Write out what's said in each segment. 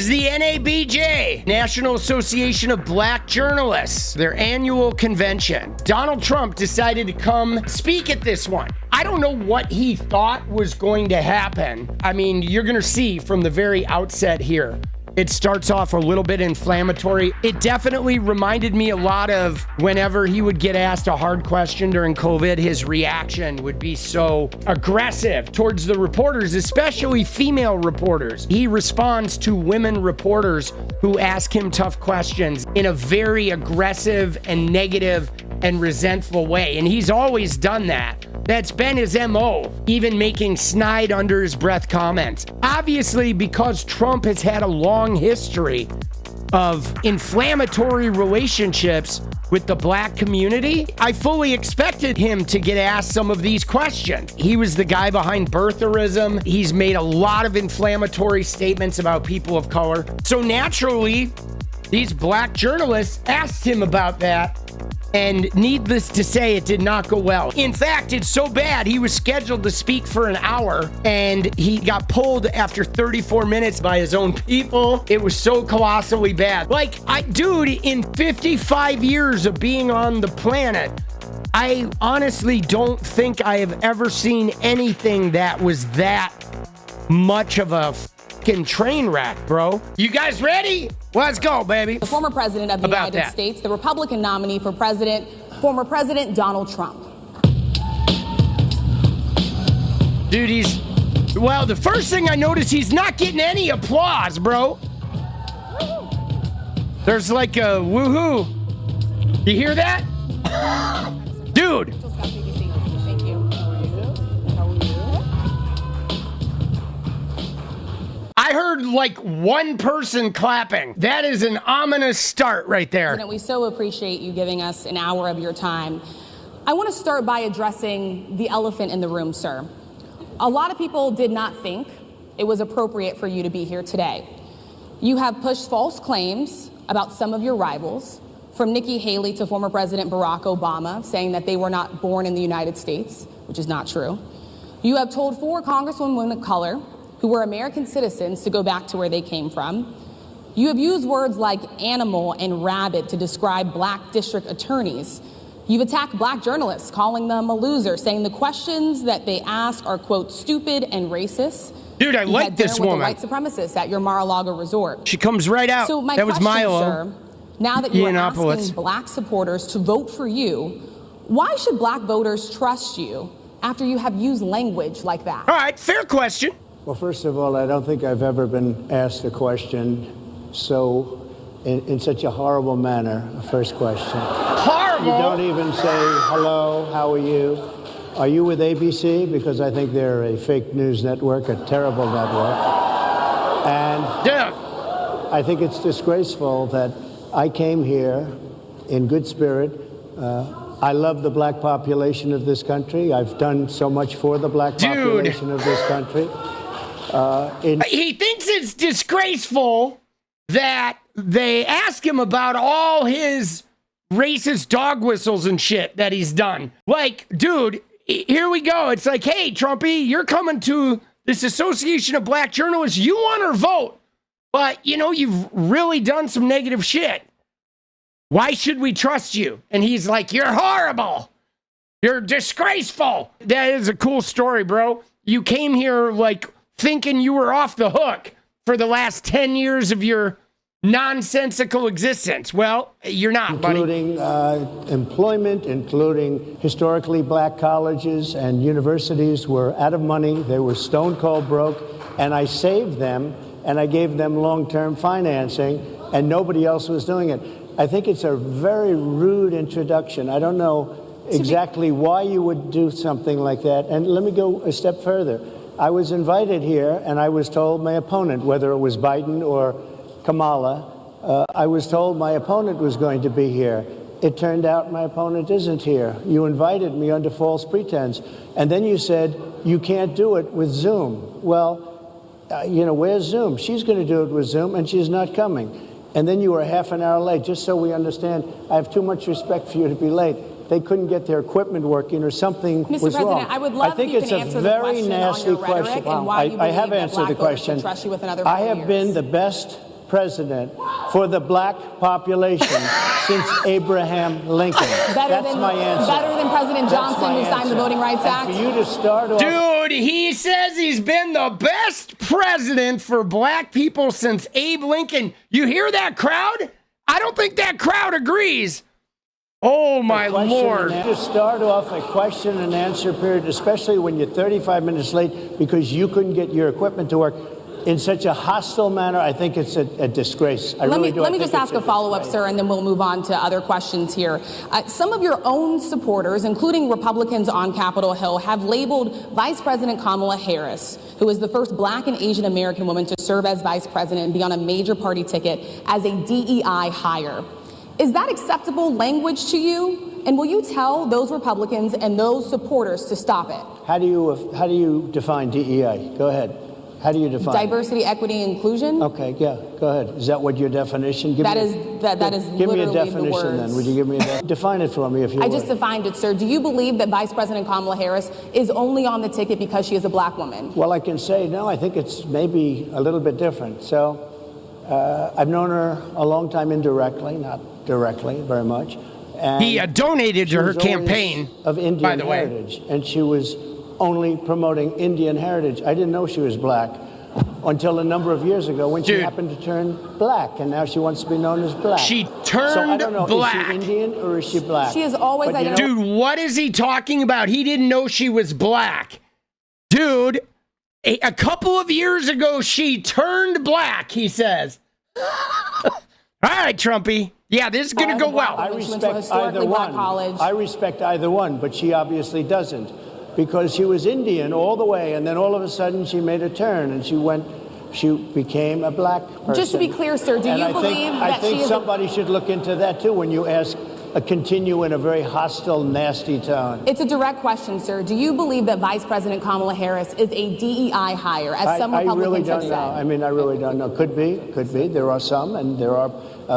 This is the NABJ, National Association of Black Journalists, their annual convention. Donald Trump decided to come speak at this one. I don't know what he thought was going to happen. I mean, you're going to see from the very outset here. It starts off a little bit inflammatory. It definitely reminded me a lot of whenever he would get asked a hard question during COVID, his reaction would be so aggressive towards the reporters, especially female reporters. He responds to women reporters who ask him tough questions in a very aggressive and negative and resentful way. And he's always done that. That's been his MO, even making snide under his breath comments. Obviously, because Trump has had a long history of inflammatory relationships with the black community, I fully expected him to get asked some of these questions. He was the guy behind birtherism. He's made a lot of inflammatory statements about people of color. So naturally, these black journalists asked him about that. And needless to say, it did not go well. In fact, it's so bad, he was scheduled to speak for an hour and he got pulled after 34 minutes by his own people. It was so colossally bad. Like, dude, in 55 years of being on the planet, I honestly don't think I have ever seen anything that was that much of a fucking train wreck, bro. You guys ready? Let's go, baby. The former president of the United States, the Republican nominee for president, former President Donald Trump. Dude, well, the first thing I noticed, he's not getting any applause, bro. There's like a woohoo. You hear that? Dude. I heard like one person clapping. That is an ominous start right there. President, we so appreciate you giving us an hour of your time. I want to start by addressing the elephant in the room, sir. A lot of people did not think it was appropriate for you to be here today. You have pushed false claims about some of your rivals, from Nikki Haley to former President Barack Obama, saying that they were not born in the United States, which is not true. You have told 4 congresswomen of color who were American citizens to go back to where they came from. You have used words like animal and rabid to describe black district attorneys. You've attacked black journalists, calling them a loser, saying the questions that they ask are, quote, stupid and racist. Dude, I like this woman. With the white supremacists at your Mar-a-Lago resort. She comes right out. So my that was question, Milo. sir, now that you are asking black supporters to vote for you, why should black voters trust you after you have used language like that? All right, fair question. Well, first of all, I don't think I've ever been asked a question in such a horrible manner. First question. Horrible? You don't even say, hello, how are you? Are you with ABC? Because I think they're a fake news network, a terrible network. And I think it's disgraceful that I came here in good spirit. I love the black population of this country. I've done so much for the black population of this country. He thinks it's disgraceful that they ask him about all his racist dog whistles and shit that he's done. Like, dude, here we go. It's like, hey, Trumpy, you're coming to this Association of Black Journalists. You want our vote, but, you know, you've really done some negative shit. Why should we trust you? And he's like, you're horrible. You're disgraceful. That is a cool story, bro. You came here, like, thinking you were off the hook for the last 10 years of your nonsensical existence. Well, you're not, buddy. Including employment, including historically black colleges and universities were out of money. They were stone cold broke. And I saved them and I gave them long-term financing and nobody else was doing it. I think it's a very rude introduction. I don't know exactly why you would do something like that. And let me go a step further. I was invited here, and I was told my opponent, whether it was Biden or Kamala, I was told my opponent was going to be here. It turned out my opponent isn't here. You invited me under false pretense. And then you said, you can't do it with Zoom. Well, you know, where's Zoom? She's going to do it with Zoom, and she's not coming. And then you were half an hour late, just so we understand. I have too much respect for you to be late. They couldn't get their equipment working or something was wrong. Mr. President, I would love if you can answer the question on your rhetoric and why you believe that black voters should trust you with another 4 years. I have been the best president for the black population since Abraham Lincoln. That's my answer. Better than President Johnson, who signed the Voting Rights Act? And for you to start off... Dude, he says he's been the best president for black people since Abe Lincoln. You hear that crowd? I don't think that crowd agrees. Oh, my Lord. To start off a question and answer period, especially when you're 35 minutes late because you couldn't get your equipment to work in such a hostile manner, I think it's a disgrace. Let me just ask a follow-up, sir, and then we'll move on to other questions here. Some of your own supporters, including Republicans on Capitol Hill, have labeled Vice President Kamala Harris, who is the first black and Asian American woman to serve as vice president and be on a major party ticket, as a DEI hire. Is that acceptable language to you? And will you tell those Republicans and those supporters to stop it? How do you define DEI? Go ahead. How do you define diversity, equity, inclusion? Okay, yeah, go ahead. Is that what your definition? That is give me a definition the words. Then. Would you give me define it for me if you would? I just defined it, sir. Do you believe that Vice President Kamala Harris is only on the ticket because she is a black woman? Well, I can say no. I think it's maybe a little bit different. So I've known her a long time indirectly, not directly very much. And he donated to her campaign of Indian by the heritage, way. and she was only promoting Indian heritage. I didn't know she was black until a number of years ago when she happened to turn black, and now she wants to be known as black. She turned so I don't know, black. Is she Indian or is she black? She has always identified. Dude, what is he talking about? He didn't know she was black. Dude, a couple of years ago, she turned black, he says. All right, Trumpy. Yeah, this is going to go well. I respect either one. I respect either one, but she obviously doesn't, because she was Indian all the way, and then all of a sudden she made a turn and she became a black person. Just to be clear, sir, do you believe that I think somebody should look into that too when you continue in a very hostile, nasty tone. It's a direct question, sir. Do you believe that Vice President Kamala Harris is a DEI hire, as some Republicans really don't have know. said? I mean, I really don't know. Could be. There are some, and there are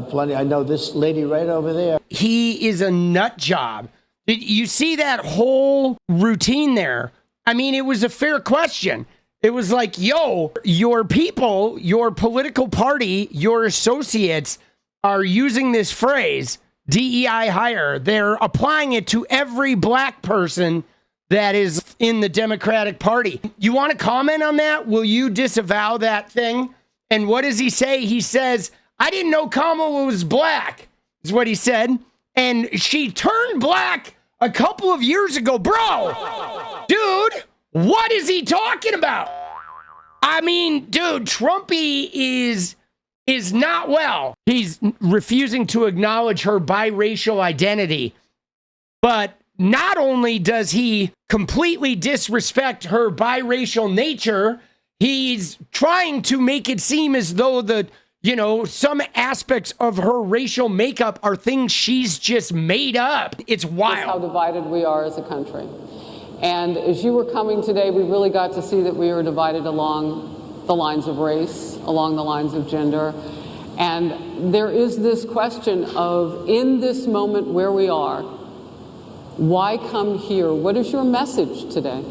plenty. I know this lady right over there. He is a nut job. Did you see that whole routine there? I mean, it was a fair question. It was like, yo, your people, your political party, your associates are using this phrase, DEI hire. They're applying it to every black person that is in the Democratic Party. You want to comment on that? Will you disavow that thing? And what does he say? He says, I didn't know Kamala was black, is what he said. And she turned black a couple of years ago. Bro, dude, what is he talking about? I mean, dude, Trumpy is not well. He's refusing to acknowledge her biracial identity. But not only does he completely disrespect her biracial nature, he's trying to make it seem as though some aspects of her racial makeup are things she's just made up. It's wild. That's how divided we are as a country. And as you were coming today, we really got to see that we are divided along the lines of race, along the lines of gender. And there is this question of, in this moment where we are, why come here? What is your message today?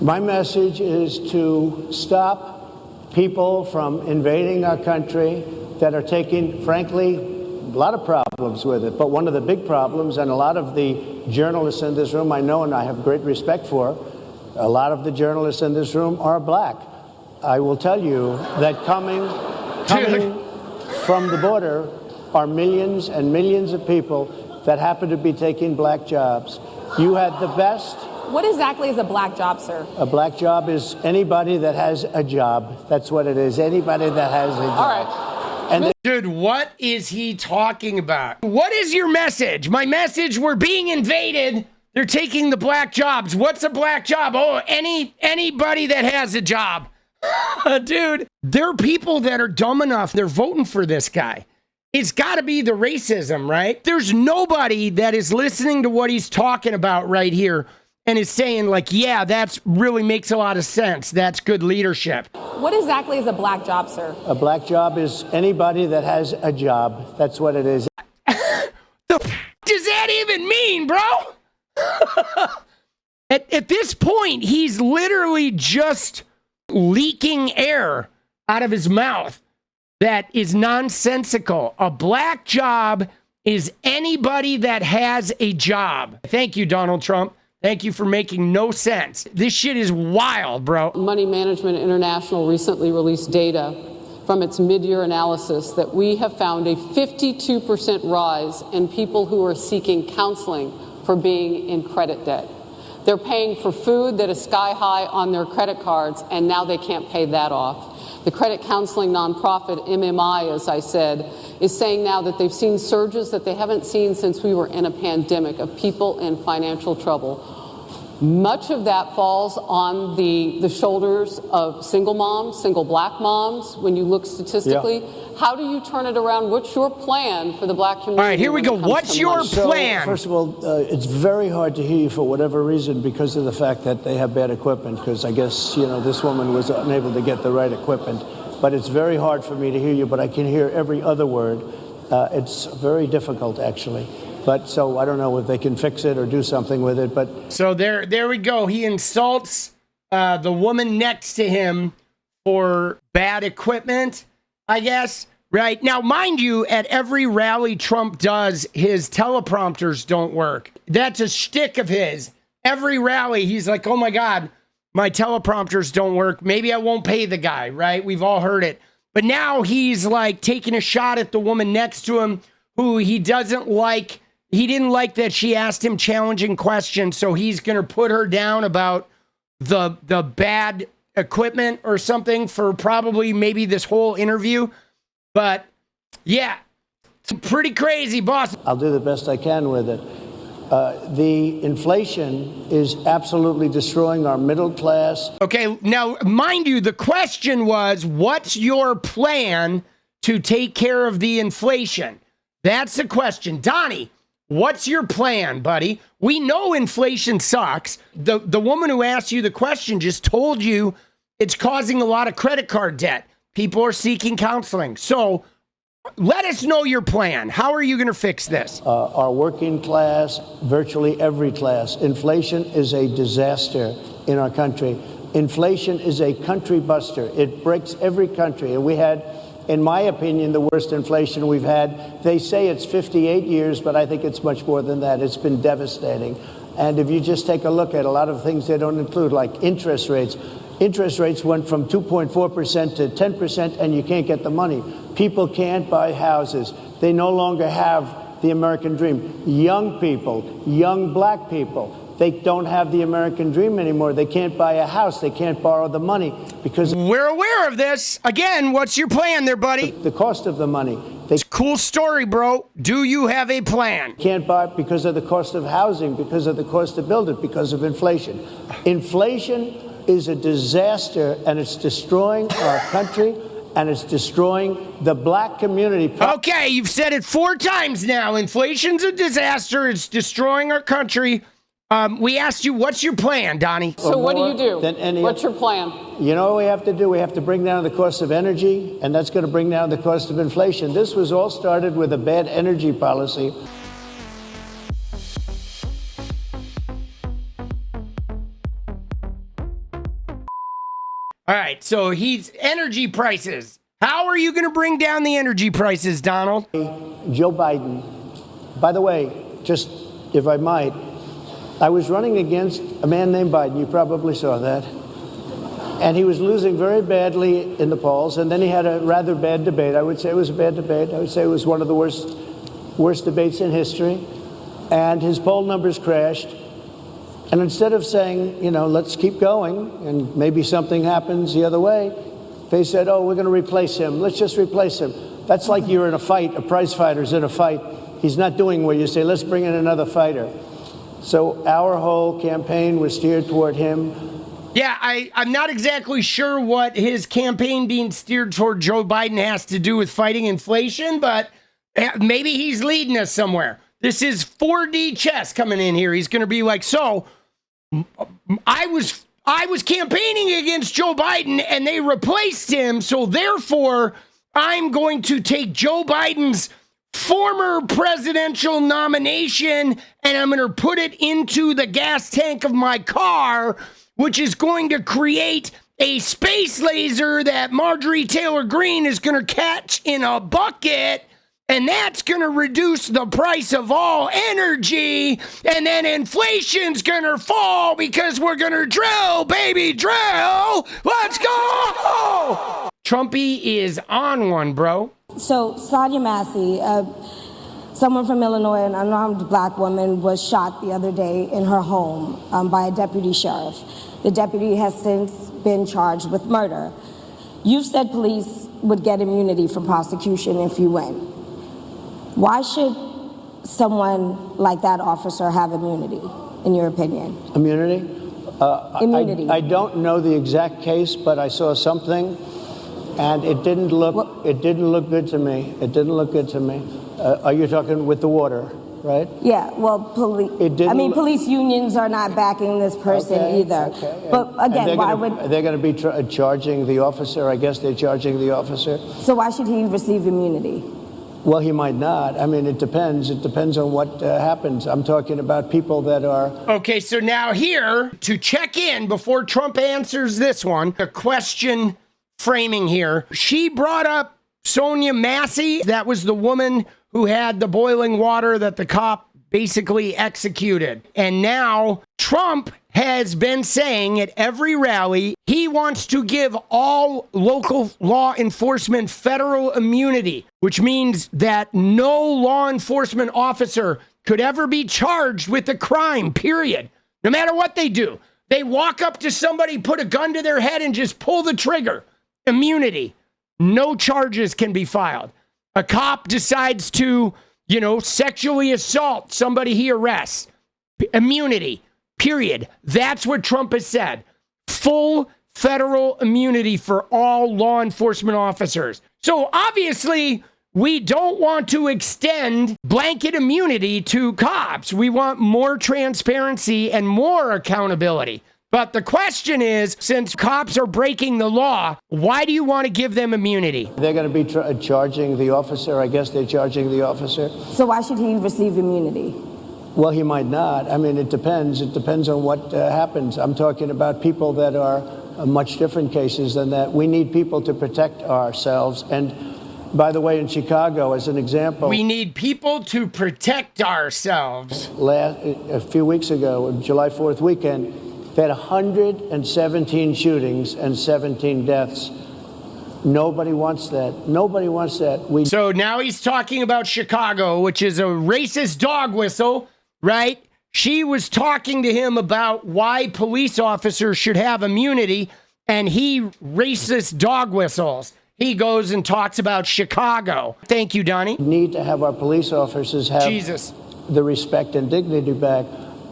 My message is to stop people from invading our country that are taking, frankly, a lot of problems with it. But one of the big problems, and a lot of the journalists in this room I know and I have great respect for, a lot of the journalists in this room are black. I will tell you that coming from the border are millions and millions of people that happen to be taking black jobs. You had the best. What exactly is a black job, sir? A black job is anybody that has a job. That's what it is. Anybody that has a job. All right. Dude, what is he talking about? What is your message? My message, we're being invaded. They're taking the black jobs. What's a black job? Oh, anybody that has a job. Dude, there are people that are dumb enough. They're voting for this guy. It's got to be the racism, right? There's nobody that is listening to what he's talking about right here and is saying, like, yeah, that's really makes a lot of sense. That's good leadership. What exactly is a black job, sir? A black job is anybody that has a job. That's what it is. Does that even mean, bro? At this point, he's literally just leaking air out of his mouth. that is nonsensical. A black job is anybody that has a job. Thank you, Donald Trump. Thank you for making no sense. This shit is wild, bro. Money Management International recently released data from its mid-year analysis that we have found a 52% rise in people who are seeking counseling for being in credit debt. They're paying for food that is sky high on their credit cards, and now they can't pay that off. The credit counseling nonprofit MMI, as I said, is saying now that they've seen surges that they haven't seen since we were in a pandemic of people in financial trouble. Much of that falls on the shoulders of single moms, single black moms, when you look statistically. Yeah. How do you turn it around? What's your plan for the black community? All right, here we go. What's your plan? So, first of all, it's very hard to hear you for whatever reason because of the fact that they have bad equipment, because I guess, this woman was unable to get the right equipment. But it's very hard for me to hear you, but I can hear every other word. It's very difficult, actually. But so I don't know if they can fix it or do something with it. But so there we go. He insults the woman next to him for bad equipment, I guess. Right now, mind you, at every rally Trump does, his teleprompters don't work. That's a shtick of his. Every rally, he's like, "Oh my God, my teleprompters don't work. Maybe I won't pay the guy." Right? We've all heard it. But now he's like taking a shot at the woman next to him, who he doesn't like. He didn't like that she asked him challenging questions, so he's going to put her down about the bad equipment or something for probably maybe this whole interview. But, yeah, it's pretty crazy, boss. I'll do the best I can with it. The inflation is absolutely destroying our middle class. Okay, now, mind you, the question was, what's your plan to take care of the inflation? That's the question. Donnie, what's your plan, buddy? We know inflation sucks. The woman who asked you the question just told you it's causing a lot of credit card debt. People are seeking counseling. So let us know your plan. How are you going to fix this? Our working class, virtually every class. Inflation is a disaster in our country. Inflation is a country buster. It breaks every country. And we had, in my opinion, the worst inflation we've had. They say it's 58 years, but I think it's much more than that. It's been devastating. And if you just take a look at a lot of things they don't include, like interest rates. Interest rates went from 2.4% to 10%, and you can't get the money. People can't buy houses. They no longer have the American dream. Young people, young black people, they don't have the American dream anymore. They can't buy a house. They can't borrow the money because... We're aware of this. Again, what's your plan there, buddy? The cost of the money. It's a cool story, bro. Do you have a plan? Can't buy it because of the cost of housing, because of the cost to build it, because of inflation. Inflation is a disaster, and it's destroying our country, and it's destroying the black community. Okay, you've said it 4 times now. Inflation's a disaster. It's destroying our country. We asked you, what's your plan, Donnie? So what do you do? What's your plan? You know what we have to do? We have to bring down the cost of energy, and that's going to bring down the cost of inflation. This was all started with a bad energy policy. All right, so he's energy prices. How are you going to bring down the energy prices, Donald? Joe Biden. By the way, just if I might, I was running against a man named Biden. You probably saw that. And he was losing very badly in the polls. And then he had a rather bad debate. I would say it was a bad debate. I would say it was one of the worst debates in history. And his poll numbers crashed. And instead of saying, let's keep going and maybe something happens the other way, they said, oh, we're going to replace him. Let's just replace him. That's like you're in a fight. A prize fighter's in a fight. He's not doing what you say. Let's bring in another fighter. So our whole campaign was steered toward him. Yeah, I'm not exactly sure what his campaign being steered toward Joe Biden has to do with fighting inflation, but maybe he's leading us somewhere. This is 4D chess coming in here. He's going to be like, so I was campaigning against Joe Biden and they replaced him. So therefore, I'm going to take Joe Biden's former presidential nomination and I'm going to put it into the gas tank of my car, which is going to create a space laser that Marjorie Taylor Greene is going to catch in a bucket, and that's going to reduce the price of all energy, and then inflation's going to fall because we're going to drill, baby, drill. Let's go! Trumpy is on one, bro. So, Sonia Massey, someone from Illinois, an unarmed black woman, was shot the other day in her home by a deputy sheriff. The deputy has since been charged with murder. You said police would get immunity from prosecution if you win. Why should someone like that officer have immunity, in your opinion? Immunity? Immunity. I don't know the exact case, but I saw something, and it didn't look good to me. It didn't look good to me. Are you talking with the water, right? Yeah, well, police unions are not backing this person either. Okay. But again, why would... They're going to be charging the officer. I guess they're charging the officer. So why should he receive immunity? Well, he might not. I mean, it depends. It depends on what happens. I'm talking about people that are... Okay, so now here, to check in before Trump answers this one, a question framing here. She brought up Sonia Massey. That was the woman who had the boiling water that the cop basically executed. And now Trump has been saying at every rally he wants to give all local law enforcement federal immunity, which means that no law enforcement officer could ever be charged with a crime, period. No matter what they do. They walk up to somebody, put a gun to their head, and just pull the trigger. Immunity. No charges can be filed. A cop decides to, sexually assault somebody he arrests. Immunity. Period. That's what Trump has said. Full federal immunity for all law enforcement officers. So obviously, we don't want to extend blanket immunity to cops. We want more transparency and more accountability. But the question is, since cops are breaking the law, why do you want to give them immunity? They're going to be charging the officer. I guess they're charging the officer. So why should he receive immunity? Well, he might not. I mean, it depends. It depends on what happens. I'm talking about people that are much different cases than that. We need people to protect ourselves. And by the way, in Chicago, as an example... We need people to protect ourselves. A few weeks ago, July 4th weekend, they had 117 shootings and 17 deaths. Nobody wants that. Nobody wants that. So now he's talking about Chicago, which is a racist dog whistle, right? She was talking to him about why police officers should have immunity, and he racist dog whistles. He goes and talks about Chicago. Thank you, Donnie. We need to have our police officers have the respect and dignity back.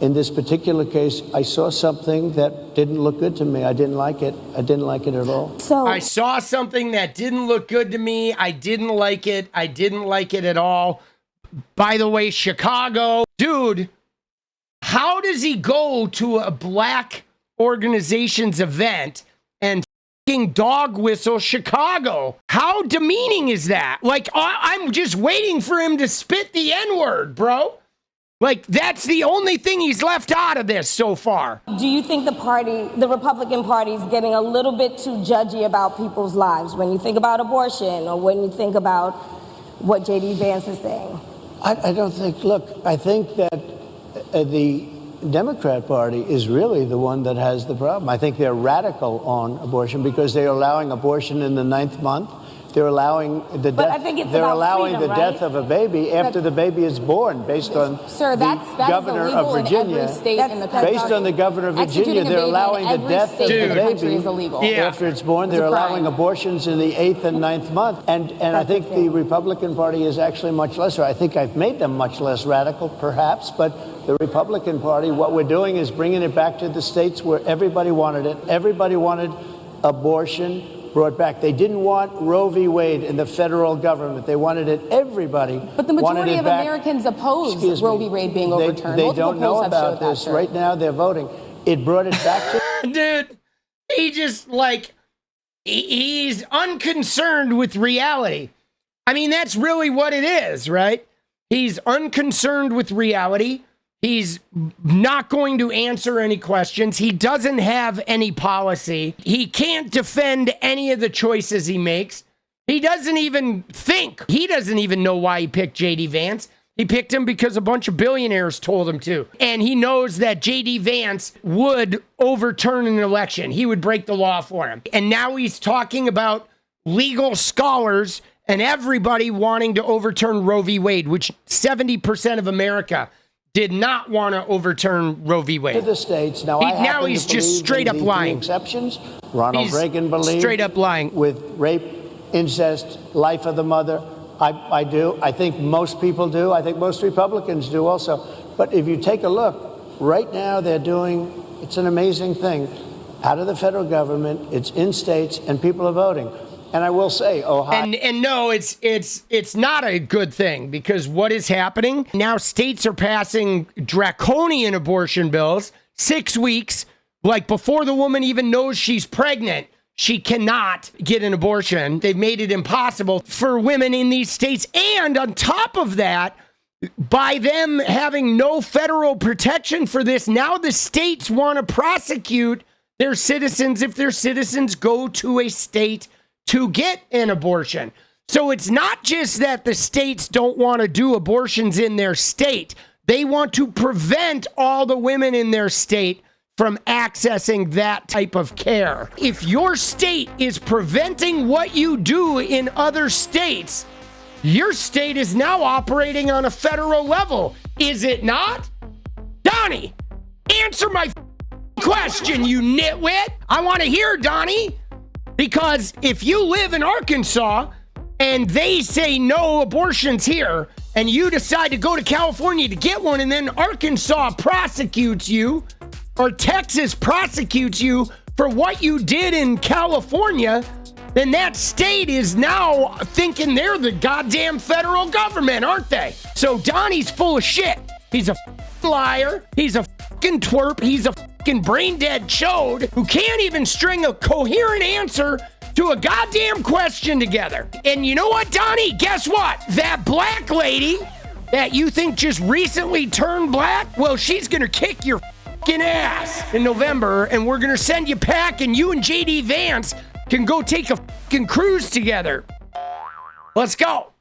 In this particular case, I saw something that didn't look good to me. I didn't like it. I didn't like it at all. So I saw something that didn't look good to me. I didn't like it. I didn't like it at all. By the way, Chicago, dude, how does he go to a black organization's event and fucking dog whistle Chicago? How demeaning is that? Like, I'm just waiting for him to spit the N-word, bro. Like, that's the only thing he's left out of this so far. do you think the Republican Party is getting a little bit too judgy about people's lives when you think about abortion or when you think about what J.D. Vance is saying? I don't think, look, I think that the Democrat Party is really the one that has the problem. I think they're radical on abortion because they're allowing abortion in the 9th month. They're allowing the death of a baby after the baby is born, based on the governor of Virginia. Based on the governor of Virginia, they're allowing the death of the baby after it's born. They're allowing abortions in the 8th and 9th month. And I think the Republican Party is actually much less. I think I've made them much less radical, perhaps, but the Republican Party, what we're doing is bringing it back to the states where everybody wanted it. Everybody wanted abortion brought back. They didn't want Roe v. Wade in the federal government. They wanted it. Everybody wanted it back. But the majority of Americans oppose Roe v. Wade being overturned. They don't know about this. Right now, they're voting. It brought it back to... Dude, he just, he's unconcerned with reality. I mean, that's really what it is, right? He's unconcerned with reality. He's not going to answer any questions. He doesn't have any policy. He can't defend any of the choices he makes. He doesn't even think. He doesn't even know why he picked J.D. Vance. He picked him because a bunch of billionaires told him to. And he knows that J.D. Vance would overturn an election. He would break the law for him. And now he's talking about legal scholars and everybody wanting to overturn Roe v. Wade, which 70% of America did not want to overturn Roe v. Wade. To the states. Now he's just straight up lying. Exceptions. Ronald Reagan believed straight up lying with rape, incest, life of the mother. I do. I think most people do. I think most Republicans do also. But if you take a look, right now they're doing, it's an amazing thing, out of the federal government, it's in states, and people are voting. And I will say, Ohio. And no, it's not a good thing, because what is happening now? States are passing draconian abortion bills 6 weeks, like before the woman even knows she's pregnant. She cannot get an abortion. They've made it impossible for women in these states. And on top of that, by them having no federal protection for this, now the states want to prosecute their citizens if their citizens go to a state to get an abortion. So it's not just that the states don't want to do abortions in their state. They want to prevent all the women in their state from accessing that type of care. If your state is preventing what you do in other states, your state is now operating on a federal level. Is it not? Donnie, answer my question, you nitwit. I want to hear, Donnie. Because if you live in Arkansas and they say no abortions here, and you decide to go to California to get one, and then Arkansas prosecutes you, or Texas prosecutes you for what you did in California, then that state is now thinking they're the goddamn federal government, aren't they? So Donnie's full of shit. He's a liar. He's a fucking twerp. He's a fucking brain dead chode who can't even string a coherent answer to a goddamn question together. And you know what, Donnie? Guess what? That black lady that you think just recently turned black, well, she's gonna kick your fucking ass in November, and we're gonna send you back, and you and J.D. Vance can go take a fucking cruise together. Let's go.